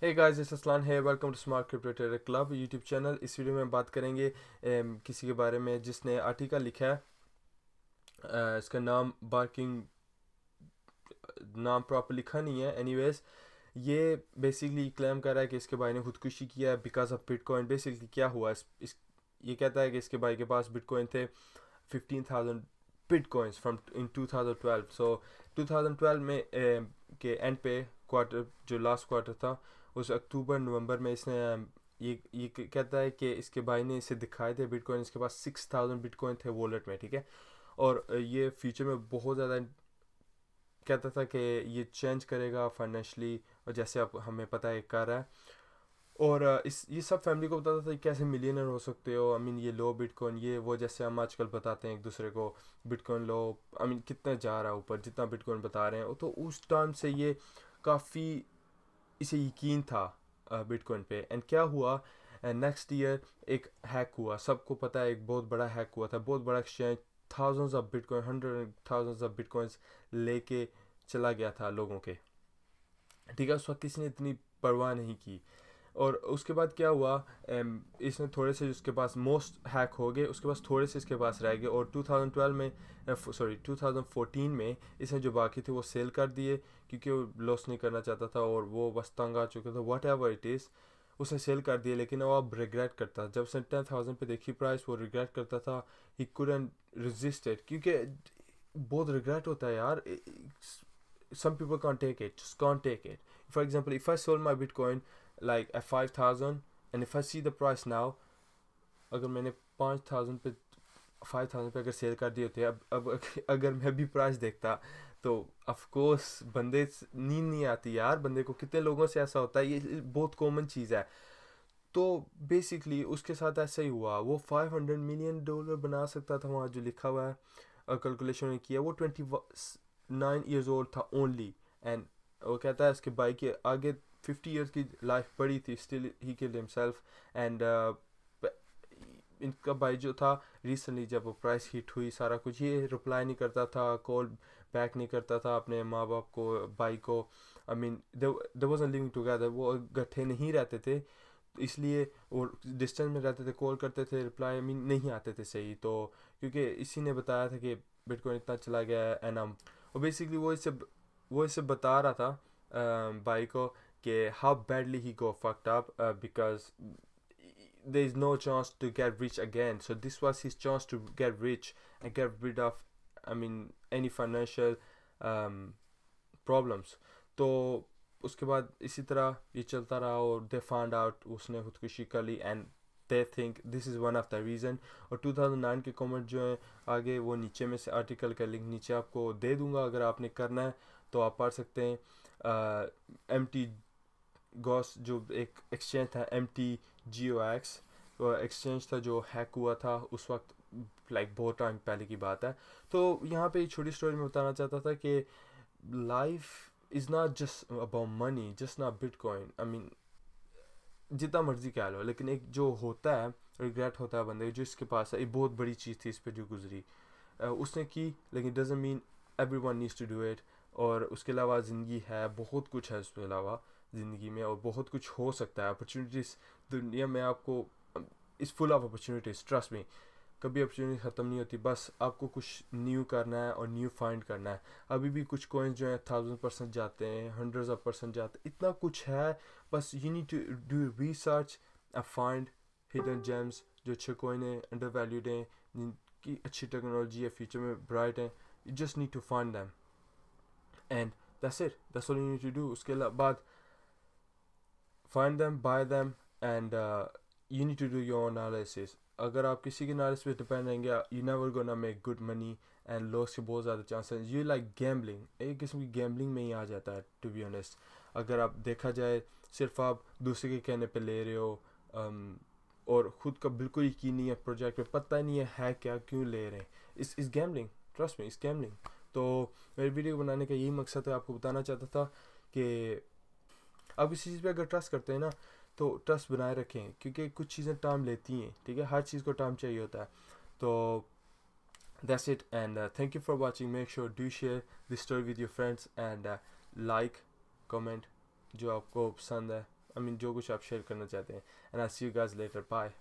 Hey guys, it's Aslan है। Welcome to smart crypto trader club YouTube channel. इस video में बात करेंगे किसी के बारे में जिसने आर्टिकल लिखा है। इसका नाम बार्किंग, नाम प्रॉपर लिखा नहीं है। एनीवेज, ये बेसिकली क्लेम कर रहा है कि इसके भाई ने खुदकुशी किया है बिकॉज ऑफ बिटकॉइन। बेसिकली क्या हुआ ये कहता है कि इसके भाई के पास बिटकॉइन थे 15,000 बिटकॉइंस फ्रॉम इन 2012। सो 2012 में के एंड पे क्वार्टर, जो लास्ट क्वार्टर था, उस अक्टूबर नवंबर में इसने ये कहता है कि इसके भाई ने इसे दिखाए थे बिटकॉइन। इसके पास 6,000 बिटकॉइन थे वॉलेट में, ठीक है। और ये फ्यूचर में बहुत ज़्यादा कहता था कि ये चेंज करेगा फाइनेंशली, और जैसे अब हमें पता है कर रहा है। और इस ये सब फैमिली को बताता था कि कैसे मिलियनर हो सकते हो। आई मीन ये लो बिटकॉइन, ये वो, जैसे हम आजकल बताते हैं एक दूसरे को बिटकॉइन लो। आई मीन कितना जा रहा है ऊपर जितना बिटकॉइन बता रहे हैं। तो उस टाइम से ये काफ़ी इसे यकीन था बिटकॉइन पे। एंड क्या हुआ, नेक्स्ट ईयर एक हैक हुआ। सबको पता है एक बहुत बड़ा हैक हुआ था, बहुत बड़ा exchange thousands of bitcoin, hundred thousands of bitcoins लेके चला गया था लोगों के, ठीक है। उस वक्त किसी ने इतनी परवाह नहीं की। और उसके बाद क्या हुआ, इसने थोड़े से उसके पास मोस्ट हैक हो गए, उसके पास थोड़े से इसके पास रह गए। और 2012 में, सॉरी 2014 में इसने जो बाकी थे वो सेल कर दिए, क्योंकि वो लॉस नहीं करना चाहता था और वो बस तंग आ चुका था। वट एवर इट इज़, उसने सेल कर दिया। लेकिन वो अब रिग्रेट करता था। जब उसने 10,000 पे देखी प्राइस, वो रिग्रेट करता था। ही कुडंट रेजिस्टेड, क्योंकि बहुत रिग्रेट होता है यार। Some people can't take it, just can't take it. For example, if I sold my Bitcoin like at 5,000, and if I see the price now, अगर मैंने 5,000 पे 5,000 पे अगर सेल कर दिए होते, अब अगर मैं भी प्राइस देखता, तो ऑफ कोर्स बंदे नींद नहीं आती यार। बंदे को कितने लोगों से ऐसा होता है, ये बहुत कॉमन चीज़ है। तो बेसिकली उसके साथ ऐसा ही हुआ। वो $500 मिलियन बना सकता था, वहाँ जो लिखा हुआ है, और कैलकुलेशन किया। वो 29 ईयर्स ओल्ड था ओनली। एंड वो कहता है उसके भाई के आगे 50 ईयर्स की लाइफ पड़ी थी, still he killed himself. And इनका भाई जो था, रिसेंटली जब वो प्राइस हिट हुई, सारा कुछ, ये रिप्लाई नहीं करता था, कॉल बैक नहीं करता था अपने माँ बाप को, भाई को। I mean they wasn't living together, वो इकट्ठे नहीं रहते थे, इसलिए वो डिस्टेंस में रहते थे। कॉल करते थे, रिप्लाई मीन नहीं आते थे सही। तो क्योंकि इसी ने बताया था कि बिटकॉइन इतना चला गया है एनम। और बेसिकली वो इसे बता रहा था भाई को कि how badly he go fucked up, because there is no chance to get rich again. So this was his chance to get rich and get rid of, I mean, any financial problems. तो उसके बाद इसी तरह ये चलता रहा, और they found out उसने खुदकुशी कर ली। And they think this is one of the reason. और 2009 के कमेंट जो है आगे, वो नीचे में से आर्टिकल का लिंक नीचे आपको दे दूंगा, अगर आपने करना है तो आप पढ़ सकते हैं। एम टी गॉस जो एक एक्सचेंज था, MTGOX, वो एक्सचेंज था जो हैक हुआ था उस वक्त, लाइक बहुत टाइम पहले की बात है। तो यहाँ पे एक छोटी स्टोरी में बताना चाहता था कि life is not just about money, just not bitcoin. I mean जितना मर्जी कह लो, लेकिन एक जो होता है रिग्रेट होता है बंदे जो इसके पास है। ये बहुत बड़ी चीज़ थी इस पर जो गुजरी, उसने की, लेकिन doesn't mean every one needs to do it. और उसके अलावा ज़िंदगी है, बहुत कुछ है उसके अलावा ज़िंदगी में, और बहुत कुछ हो सकता है। अपॉर्चुनिटीज़ दुनिया में आपको is full of opportunities, trust में। कभी अपॉर्चुनिटी ख़त्म नहीं होती, बस आपको कुछ न्यू करना है और न्यू फाइंड करना है। अभी भी कुछ कॉइन्स जो हैं 1000% जाते हैं, हंड्रेड्स ऑफ परसेंट जाते हैं, इतना कुछ है। बस you need to do research and find hidden gems जो अच्छे कॉइन हैं, अंडर वैल्यूड हैं, जिनकी अच्छी टेक्नोलॉजी है, फ्यूचर में ब्राइट हैं। You just need to find them, and that's it, that's all you need to do. उसके बाद find them, buy them, and you need to do your analysis. अगर आप किसी के एनालिसिस पे डिपेंड रहेंगे, you never gonna make good money, and loss के बहुत ज़्यादा चांसेस। यू लाइक गैम्बलिंग, एक किस्म की गैम्बलिंग में ही आ जाता है, टू बी ऑनेस्ट। अगर आप देखा जाए, सिर्फ आप दूसरे के कहने पे ले रहे हो, और ख़ुद का बिल्कुल यकीन नहीं है प्रोजेक्ट पे, पता ही नहीं है क्या, क्यों ले रहे हैं, इस गैम्बलिंग, ट्रस्ट में, इस गैम्बलिंग। तो मेरे वीडियो बनाने का यही मकसद है, आपको बताना चाहता था कि आप किसी चीज़ पे अगर ट्रस्ट करते हैं ना, तो ट्रस्ट बनाए रखें, क्योंकि कुछ चीज़ें टाइम लेती हैं, ठीक है। हर चीज़ को टाइम चाहिए होता है। तो that's it, and thank you for watching. Make sure do share this story with your friends, and like, comment जो आपको पसंद है। आई मीन जो कुछ आप शेयर करना चाहते हैं, and I see you guys later, bye.